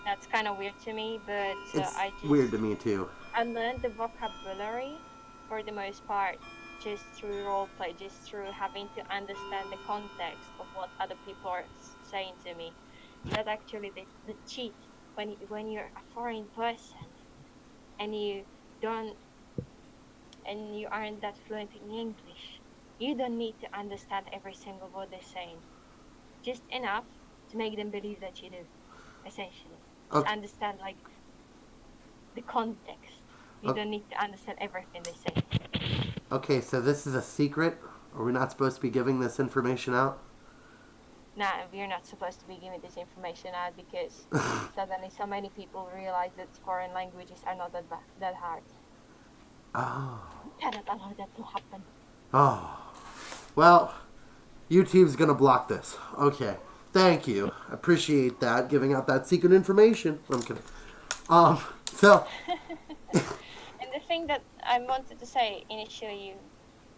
S2: That's kind of weird to me, but
S1: It's weird to me too.
S2: I learned the vocabulary for the most part just through role play, just through having to understand the context of what other people are saying to me. That's actually the cheat when you're a foreign person and don't you aren't that fluent in English. You don't need to understand every single word they're saying. Just enough to make them believe that you do, essentially. Just
S1: Okay.
S2: understand like the context. You
S1: Okay.
S2: don't need to understand everything they say.
S1: Okay, so this is a secret. Are we not supposed to be giving this information out?
S2: Nah, we're not supposed to be giving this information out because suddenly so many people realize that foreign languages are not that hard.
S1: Oh.
S2: We cannot allow that to happen.
S1: Oh. Well, YouTube's gonna block this. Okay. Thank you. I appreciate that, giving out that secret information. I'm kidding. So.
S2: And the thing that I wanted to say initially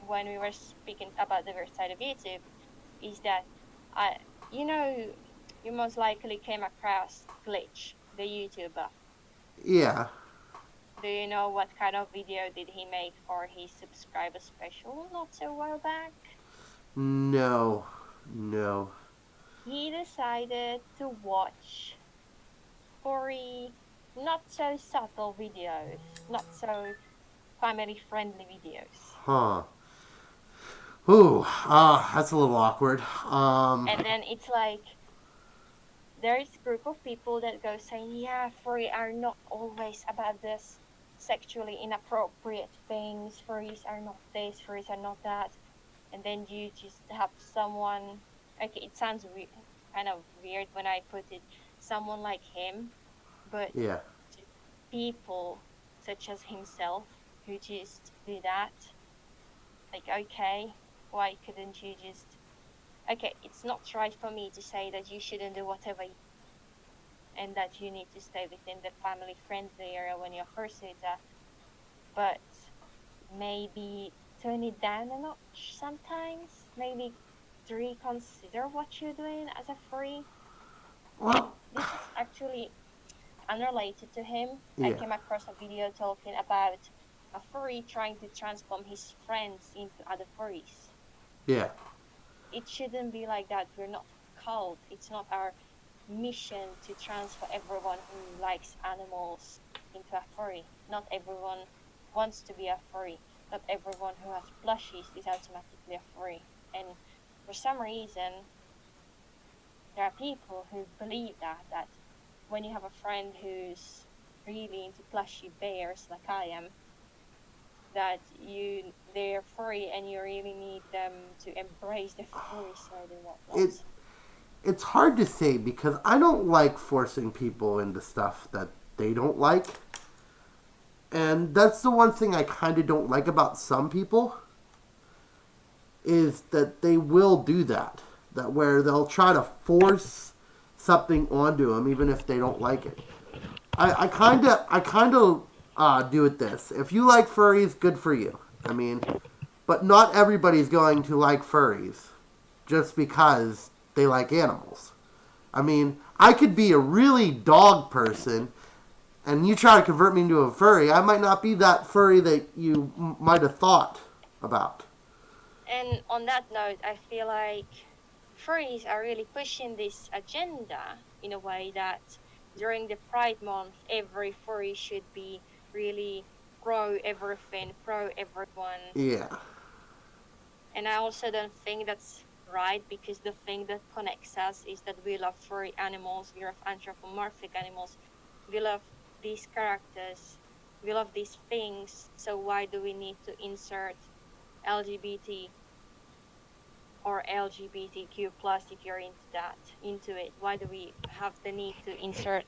S2: when we were speaking about the weird side of YouTube is that you most likely came across Glitch, the YouTuber.
S1: Yeah.
S2: Do you know what kind of video did he make for his subscriber special not so while back?
S1: No. No.
S2: He decided to watch furry, not so subtle videos, not so family friendly videos.
S1: Huh. Ooh. That's a little awkward.
S2: And then it's like there is a group of people that go saying, yeah, furry are not always about this sexually inappropriate things. Furries are not this, furries are not that. And then you just have someone, okay, it sounds kind of weird when I put it, someone like him, but
S1: Yeah.
S2: people such as himself who just do that. Like, okay, why couldn't you just okay, it's not right for me to say that you shouldn't do whatever and that you need to stay within the family friendly area when you're first user, but maybe turn it down a notch sometimes. Maybe to reconsider what you're doing as a furry. And
S1: Well,
S2: this is actually unrelated to him. I
S1: yeah,
S2: came across a video talking about a furry trying to transform his friends into other furries.
S1: yeah,
S2: It shouldn't be like that. We're not a cult. It's not our mission to transfer everyone who likes animals into a furry. Not everyone wants to be a furry. Not everyone who has plushies is automatically a furry. And for some reason, there are people who believe that when you have a friend who's really into plushy bears like I am, that they're furry and you really need them to embrace the furry side and whatnot.
S1: it it's hard to say because I don't like forcing people into stuff that they don't like. And that's the one thing I kind of don't like about some people is that they will do that. That where they'll try to force something onto them even if they don't like it. I kind of do it this. If you like furries, good for you. I mean, but not everybody's going to like furries just because they like animals. I mean, I could be a really dog person, and you try to convert me into a furry. I might not be that furry that you might have thought about.
S2: And on that note, I feel like furries are really pushing this agenda in a way that during the Pride Month, every furry should be really pro everything, pro everyone.
S1: Yeah,
S2: And I also don't think that's right because the thing that connects us is that we love furry animals, we love anthropomorphic animals, we love these characters, we love these things. So why do we need to insert LGBT or LGBTQ plus if you're into it? Why do we have the need to insert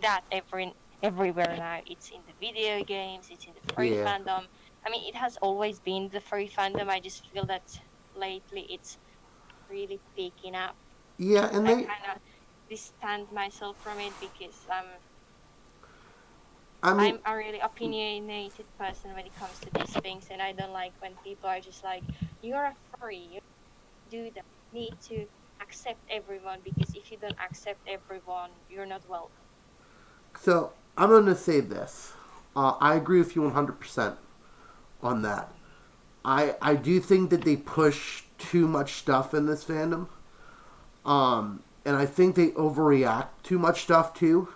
S2: that everywhere now? It's in the video games, it's in the furry
S1: yeah,
S2: fandom. I mean, it has always been the furry fandom. I just feel that lately it's really picking up.
S1: yeah, and
S2: I
S1: they.
S2: kind of distance myself from it because
S1: I mean,
S2: I'm a really opinionated person when it comes to these things, and I don't like when people are just like, "You're a furry, you do that." You need to accept everyone because if you don't accept everyone, you're not welcome.
S1: so I'm going to say this. I agree with you 100% on that. I do think that they push too much stuff in this fandom. And I think they overreact too much stuff too.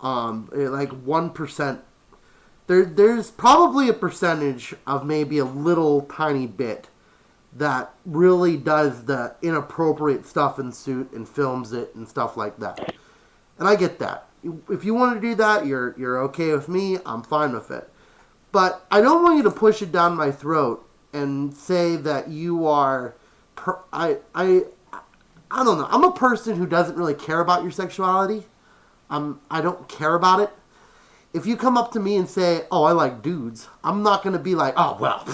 S1: Like 1%. There's probably a percentage of maybe a little tiny bit that really does the inappropriate stuff in suit and films it and stuff like that. And I get that. If you want to do that, you're okay with me. I'm fine with it. But I don't want you to push it down my throat and say that you are. I don't know. I'm a person who doesn't really care about your sexuality. I don't care about it. If you come up to me and say, "Oh, I like dudes," I'm not gonna be like, "Oh, well,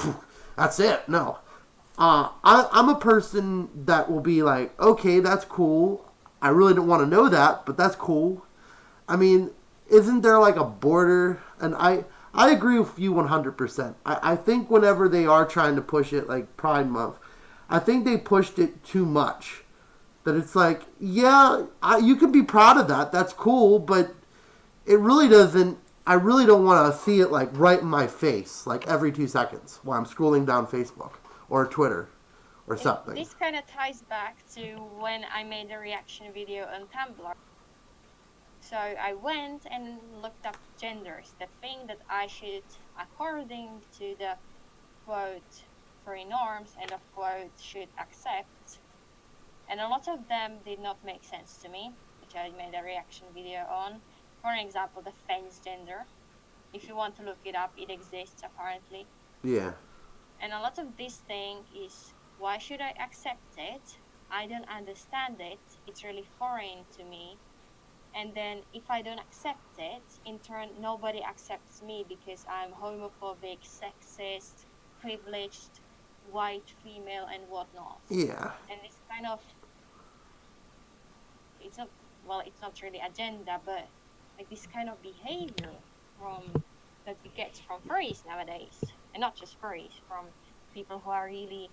S1: that's it." No. I'm a person that will be like, "Okay, that's cool. I really don't want to know that, but that's cool." I mean, isn't there like a border? And I agree with you 100%. I think whenever they are trying to push it like Pride Month, I think they pushed it too much. That it's like, yeah, you can be proud of that. That's cool, but it really doesn't. I really don't want to see it like right in my face, like every 2 seconds while I'm scrolling down Facebook or Twitter or
S2: And
S1: something.
S2: this kind of ties back to when I made a reaction video on Tumblr. So I went and looked up genders, the thing that I should, according to the quote furry norms and of quote should accept. And a lot of them did not make sense to me, which I made a reaction video on. For example, the fence gender. If you want to look it up, it exists apparently.
S1: Yeah.
S2: And a lot of this thing is, why should I accept it? I don't understand it. It's really foreign to me. And then if I don't accept it, in turn, nobody accepts me because I'm homophobic, sexist, privileged, white female, and whatnot.
S1: Yeah.
S2: And it's kind of, it's not, well, it's not really agenda, but like this kind of behavior from that you get from furries nowadays. and not just furries, from people who are really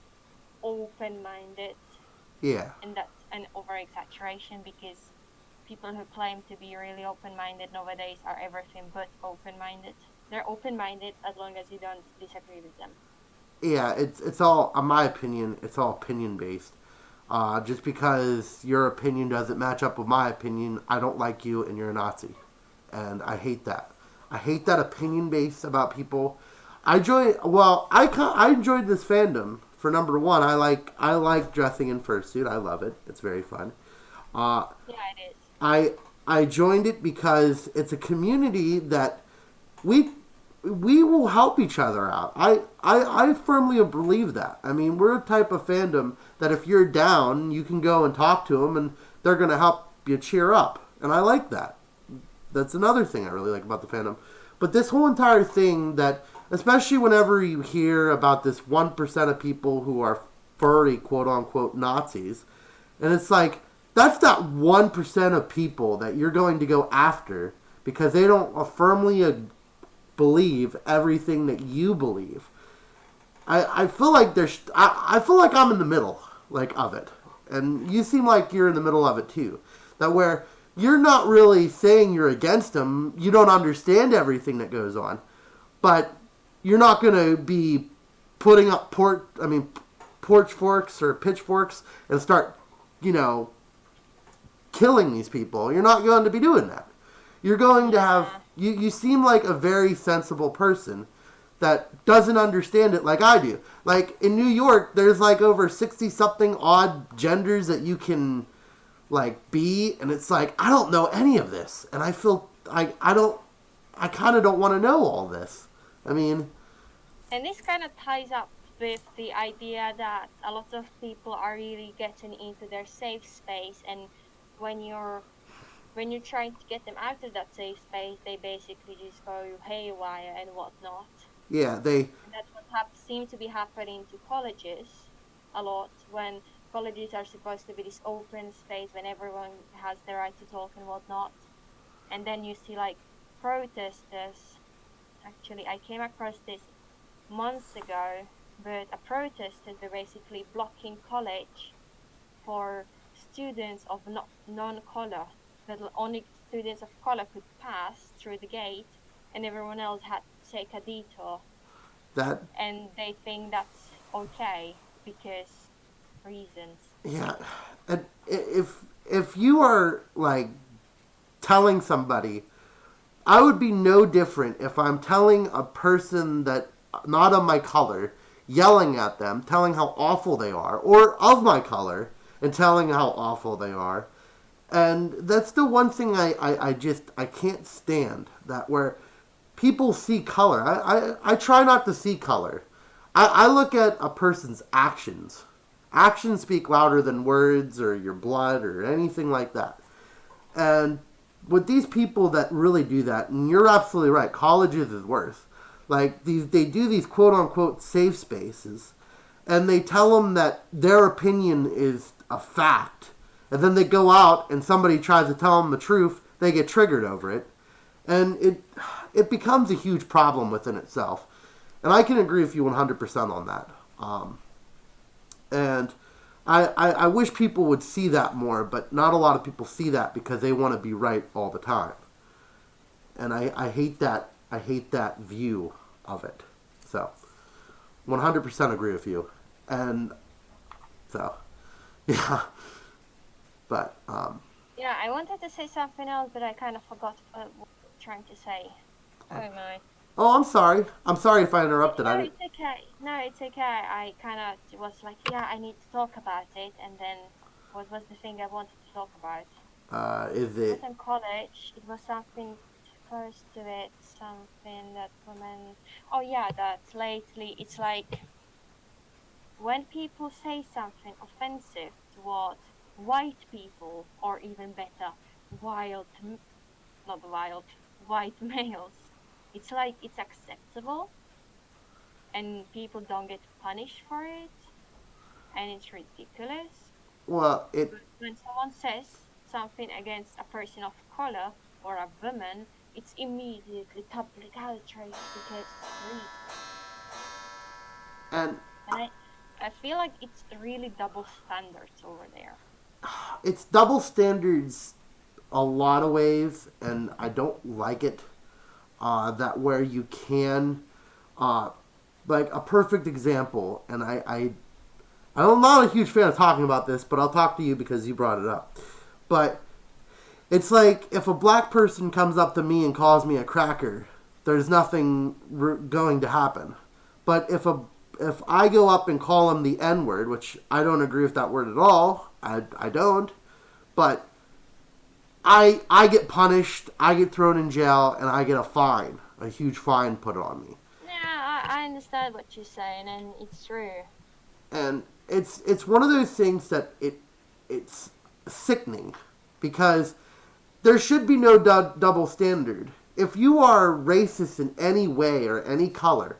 S2: open-minded,
S1: Yeah.
S2: and that's an over-exaggeration because people who claim to be really open-minded nowadays are everything but open-minded. They're open-minded as long as you don't disagree with them.
S1: Yeah, it's all, in my opinion, it's all opinion based. Just because your opinion doesn't match up with my opinion, I don't like you and you're a Nazi. And I hate that. I hate that opinion based about people. I enjoyed this fandom for number one. I like dressing in fursuit. I love it. It's very fun. Uh,
S2: Yeah, it is.
S1: I I joined it because it's a community that we we will help each other out. I firmly believe that. I mean, we're a type of fandom that if you're down, you can go and talk to them, and they're going to help you cheer up. And I like that. That's another thing I really like about the fandom. But this whole entire thing that, especially whenever you hear about this 1% of people who are furry, quote unquote, Nazis, and it's like, that's that 1% of people that you're going to go after because they don't firmly believe everything that you believe. I feel like I feel like I'm in the middle, like, of it. And you seem like you're in the middle of it too. That where you're not really saying you're against them, you don't understand everything that goes on, but you're not going to be putting up porch forks or pitchforks and start, killing these people. You're not going to be doing that. You're going to have you seem like a very sensible person that doesn't understand it like I do. Like in New York, there's like over 60 something odd genders that you can like be, and it's like I don't know any of this, and I feel I kind of don't want to know all this. I mean,
S2: And this kind of ties up with the idea that a lot of people are really getting into their safe space, and when you're trying to get them out of that safe space, they basically just go haywire and whatnot.
S1: yeah,
S2: And that's what seems to be happening to colleges a lot, when colleges are supposed to be this open space when everyone has the right to talk and whatnot. And then you see like protesters. Actually, I came across this months ago, but a protesters were basically blocking college for students of non-color, that only students of color could pass through the gate, and everyone else had to take a detour.
S1: that
S2: And they think that's okay because reasons.
S1: yeah, and if you are like telling somebody, I would be no different if I'm telling a person that not of my color, yelling at them, telling how awful they are, or of my color and telling how awful they are. And that's the one thing I can't stand, that where people see color. I try not to see color. I look at a person's actions. Actions speak louder than words or your blood or anything like that. And with these people that really do that, and you're absolutely right, colleges is worse. Like they do these quote unquote safe spaces, and they tell them that their opinion is a fact, and then they go out and somebody tries to tell them the truth, they get triggered over it, and it becomes a huge problem within itself. And I can agree with you 100% on that. And I wish people would see that more, but not a lot of people see that because they want to be right all the time. And I hate that. I hate that view of it. So, 100% agree with you. And so, yeah. But,
S2: Yeah, I wanted to say something else, but I kind of forgot what I was trying to say. Oh my.
S1: oh, I'm sorry. I'm sorry if I interrupted.
S2: No, it's okay. No, it's okay. I kind of was like, yeah, I need to talk about it. And then what was the thing I wanted to talk about?
S1: Is
S2: It
S1: it...
S2: wasn't college. It was something close to it. Something that women... Oh, yeah, that lately it's like when people say something offensive toward white people, or even better, wild, not wild, white males, it's like it's acceptable and people don't get punished for it, and it's ridiculous.
S1: Well, it...
S2: But when someone says something against a person of color or a woman, it's immediately public outrage because reasons.
S1: And
S2: And I feel like it's really double standards over there.
S1: it's double standards a lot of ways, and I don't like it. That where you can, uh, like a perfect example, and I'm not a huge fan of talking about this, but I'll talk to you because you brought it up. But it's like if a black person comes up to me and calls me a cracker, there's nothing going to happen. But if I go up and call him the N word, which I don't agree with that word at all, I don't. But I get punished, I get thrown in jail, and I get a huge fine put on me.
S2: Yeah, I understand what you're saying, and it's true.
S1: And it's one of those things that it's sickening because there should be no double standard. If you are racist in any way or any color,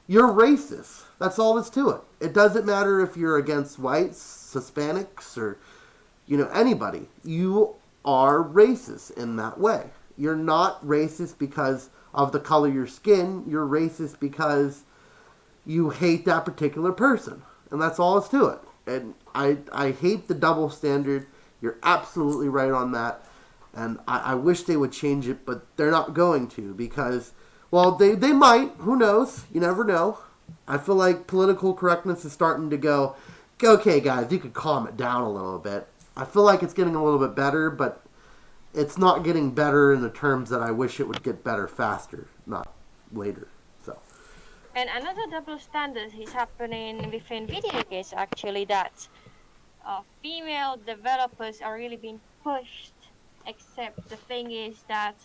S1: you're racist. That's all that's to it. It doesn't matter if you're against whites, Hispanics, or anybody. You are racist in that way. You're not racist because of the color of your skin. You're racist because you hate that particular person. And that's all it's to it. And I hate the double standard. You're absolutely right on that. And I wish they would change it, but they're not going to because, well, they might. Who knows? You never know. I feel like political correctness is starting to go, okay, guys, you could calm it down a little bit. I feel like it's getting a little bit better, but it's not getting better in the terms that I wish it would get better faster, not later. So.
S2: And another double standard is happening within video games, actually, that female developers are really being pushed. Except the thing is that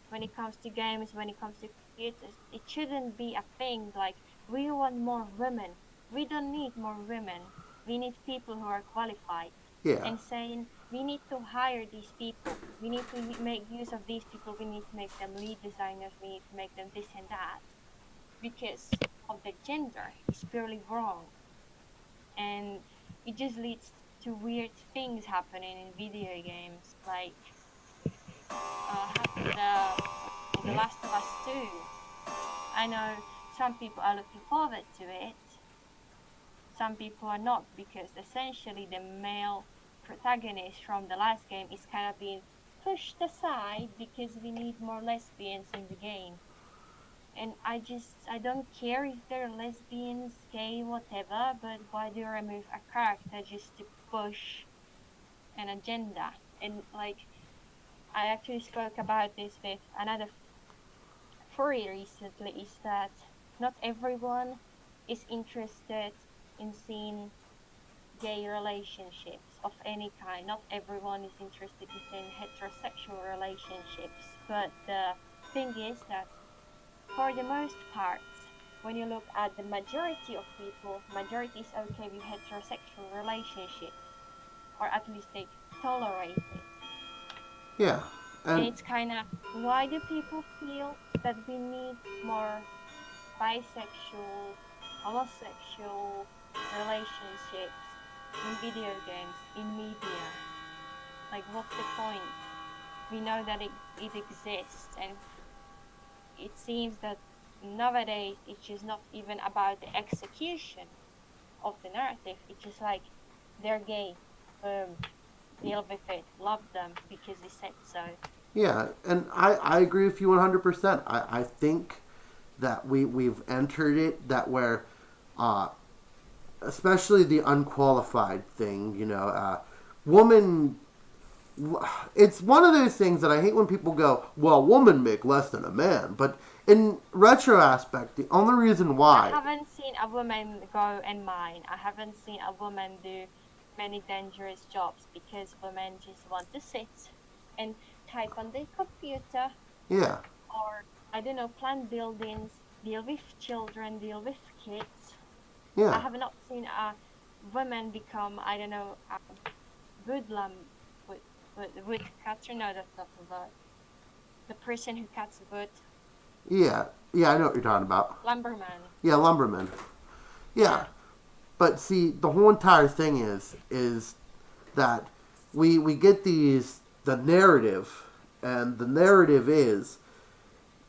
S2: when it comes to games, when it comes to computers, it shouldn't be a thing. Like, we want more women. We don't need more women. We need people who are qualified.
S1: Yeah.
S2: And saying we need to hire these people. We need to make use of these people. We need to make them lead designers. We need to make them this and that. Because of the gender is purely wrong. And it just leads to weird things happening in video games. Like, happened in The Last of Us 2. I know some people are looking forward to it. Some people are not, because essentially the male protagonist from the last game is kind of being pushed aside because we need more lesbians in the game. And I don't care if they're lesbians, gay, whatever, but why do you remove a character just to push an agenda? And like, I actually spoke about this with another furry recently, is that not everyone is interested in seeing gay relationships of any kind. Not everyone is interested in seeing heterosexual relationships. But the thing is that for the most part, when you look at the majority of people, majority is okay with heterosexual relationships, or at least they tolerate it.
S1: Yeah.
S2: And it's kind of, why do people feel that we need more bisexual, homosexual relationships in video games, in media? Like, what's the point? We know that it exists, and it seems that nowadays it's just not even about the execution of the narrative. It's just like, they're gay, deal with it, love them because we said so.
S1: Yeah, and I agree with you 100%. I think that we've entered it that where, especially the unqualified thing, woman, it's one of those things that I hate when people go, well, women make less than a man. But in retro aspect, the only reason why...
S2: I haven't seen a woman go and mine. I haven't seen a woman do many dangerous jobs because women just want to sit and type on the computer.
S1: Yeah.
S2: Or, I don't know, plan buildings, deal with children, deal with kids.
S1: Yeah.
S2: I have not seen a woman become, I don't know, a woodlum, wood cutter. No, that's not the word. The person who cuts wood.
S1: Yeah. Yeah, I know what you're talking about.
S2: Lumberman.
S1: Yeah, lumberman. Yeah. But see, the whole entire thing is that we get the narrative, and the narrative is,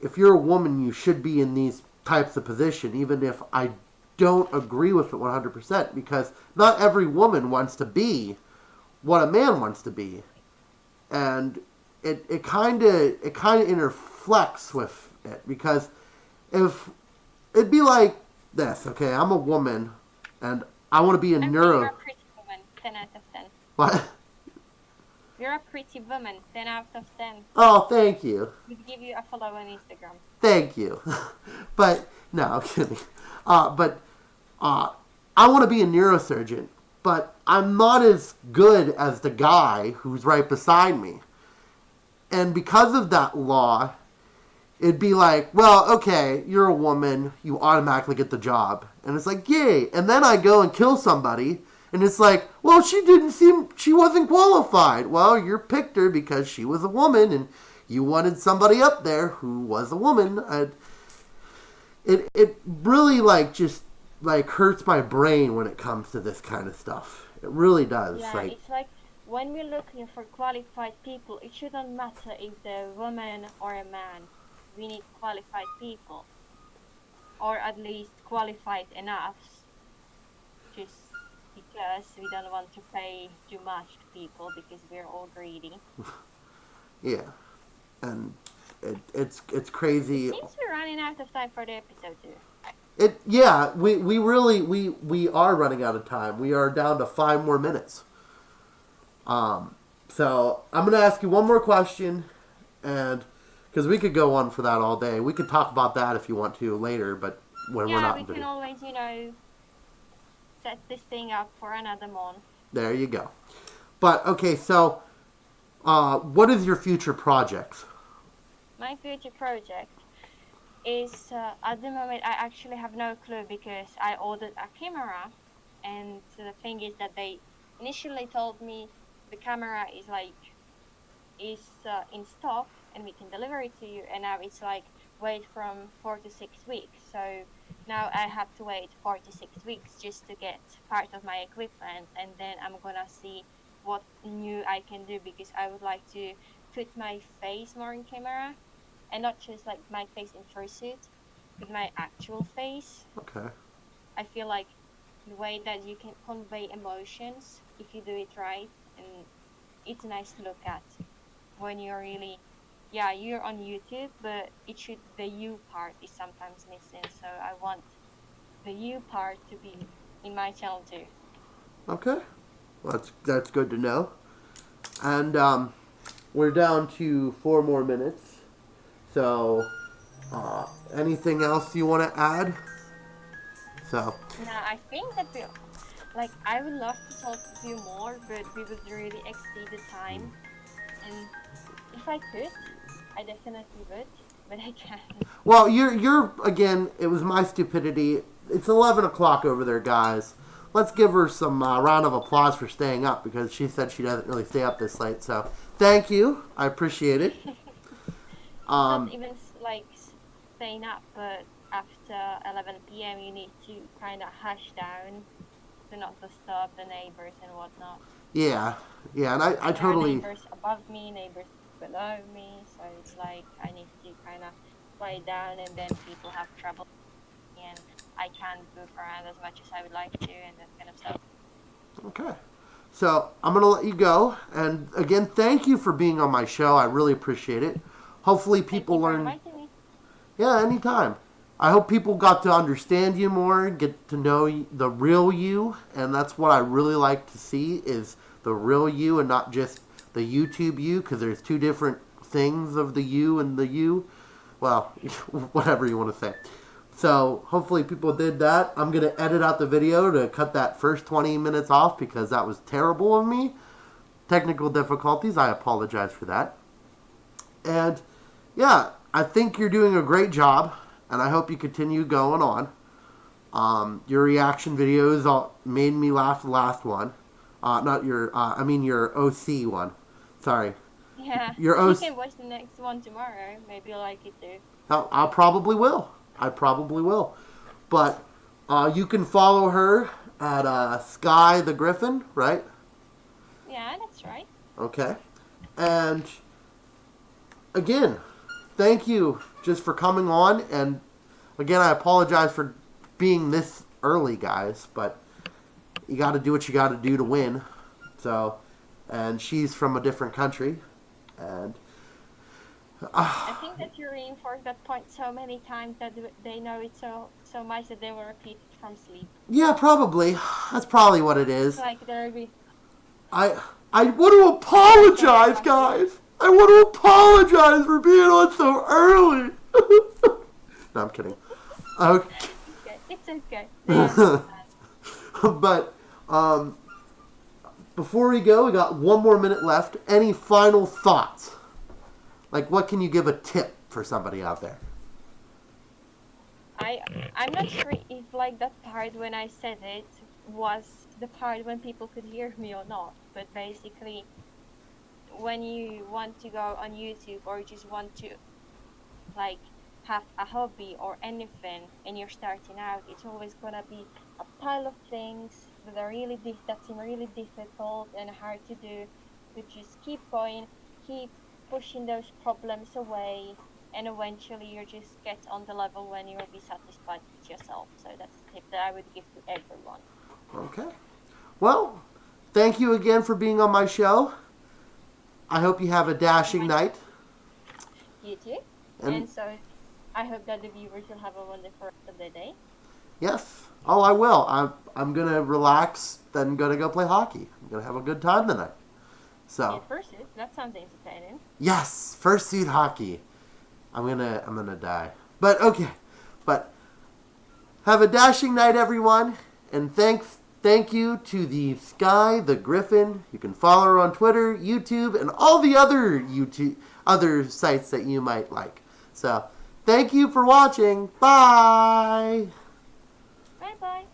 S1: if you're a woman, you should be in these types of position, even if I don't agree with it 100% because not every woman wants to be what a man wants to be. And it kind of interflects with it because if it'd be like this, okay, I'm a woman and I want to be a neuro.
S2: You're a pretty woman, 10 out of 10.
S1: What?
S2: You're a pretty woman, 10 out of 10.
S1: Oh, thank you.
S2: We'd give you a follow on Instagram.
S1: Thank you. But, no, I'm kidding. I want to be a neurosurgeon, but I'm not as good as the guy who's right beside me. And because of that law, it'd be like, well, okay, you're a woman, you automatically get the job. And it's like, yay. And then I go and kill somebody, and it's like, well, she wasn't qualified. Well, you picked her because she was a woman, and you wanted somebody up there who was a woman. It really, just hurts my brain when it comes to this kind of stuff. It really does.
S2: Yeah, it's like when we're looking for qualified people, it shouldn't matter if they're a woman or a man. We need qualified people, or at least qualified enough, just because we don't want to pay too much to people because we're all greedy.
S1: Yeah, and it's crazy.
S2: It seems we're running out of time for the episode too.
S1: We are running out of time. We are down to 5 more minutes. So I'm gonna ask you one more question, and because we could go on for that all day, we could talk about that if you want to later. But when we're not,
S2: we can always, set this thing up for another month.
S1: There you go. But okay, so what is your future projects?
S2: My future project is at the moment I actually have no clue because I ordered a camera, and the thing is that they initially told me the camera is in stock and we can deliver it to you, and now it's wait from 4 to 6 weeks. So now I have to wait 4 to 6 weeks just to get part of my equipment, and then I'm gonna see what new I can do because I would like to put my face more in camera and not just my face in fursuit, with my actual face.
S1: Okay.
S2: I feel like the way that you can convey emotions if you do it right, and it's nice to look at when you're really, you're on YouTube, but the you part is sometimes missing, so I want the you part to be in my channel too.
S1: Okay, well, that's good to know. And we're down to 4 more minutes. So, anything else you want to add? So.
S2: Now, I think that I would love to talk to you more, but we would really exceed the time. And if I could, I definitely would, but I can't.
S1: Well, you're again. It was my stupidity. It's 11 o'clock over there, guys. Let's give her some round of applause for staying up because she said she doesn't really stay up this late. So, thank you. I appreciate it.
S2: Not even staying up, but after 11 p.m. you need to kind of hush down to not disturb the neighbors and whatnot.
S1: Yeah, and I totally.
S2: Neighbors above me, neighbors below me, so it's I need to kind of quiet down, and then people have trouble, and I can't move around as much as I would like to, and that kind of stuff.
S1: Okay. So, I'm going to let you go. And, again, thank you for being on my show. I really appreciate it. Hopefully people learn... Yeah, anytime. I hope people got to understand you more, get to know the real you. And that's what I really like to see is the real you and not just the YouTube you. Because there's 2 different things of the you and the you. Well, whatever you want to say. So, hopefully people did that. I'm going to edit out the video to cut that first 20 minutes off because that was terrible of me. Technical difficulties, I apologize for that. And, yeah, I think you're doing a great job, and I hope you continue going on. Your reaction videos made me laugh the last one. Your OC one. Sorry.
S2: Yeah,
S1: you
S2: can watch the next one tomorrow. Maybe you'll like it too.
S1: I probably will. But you can follow her at Sky the Griffin, right?
S2: Yeah, that's right.
S1: Okay. And again, thank you just for coming on. And again, I apologize for being this early, guys, but you got to do what you got to do to win. So, and she's from a different country, and
S2: I think that you reinforced that point so many times that they know it so much that they will repeat it from sleep.
S1: yeah, probably that's probably what it is.
S2: It's like they'll be.
S1: I want to apologize, guys. I want to apologize for being on so early. No, I'm kidding. Okay.
S2: It's okay. They understand.
S1: But before we go, we got one more minute left. Any final thoughts? Like, what can you give a tip for somebody out there?
S2: I'm not sure if like that part when I said it was the part when people could hear me or not. But basically, when you want to go on YouTube or just want to like have a hobby or anything and you're starting out, it's always gonna be a pile of things that are that seem really difficult and hard to do. But just keep going, keep pushing those problems away, and eventually you just get on the level when you'll be satisfied with yourself. So that's the tip that I would give to everyone.
S1: Okay. Well, thank you again for being on my show. I hope you have a dashing night.
S2: You too. And so I hope that the viewers will have a wonderful rest of the day.
S1: Yes. Oh, I will. I'm going to relax, then going to go play hockey. I'm going to have a good time tonight. So.
S2: Yeah, fursuit. That sounds entertaining.
S1: Yes, fursuit hockey. I'm gonna die. But okay. But have a dashing night, everyone. And thank you to the Sky the Griffin. You can follow her on Twitter, YouTube, and all the other sites that you might like. So thank you for watching. Bye.
S2: Bye bye.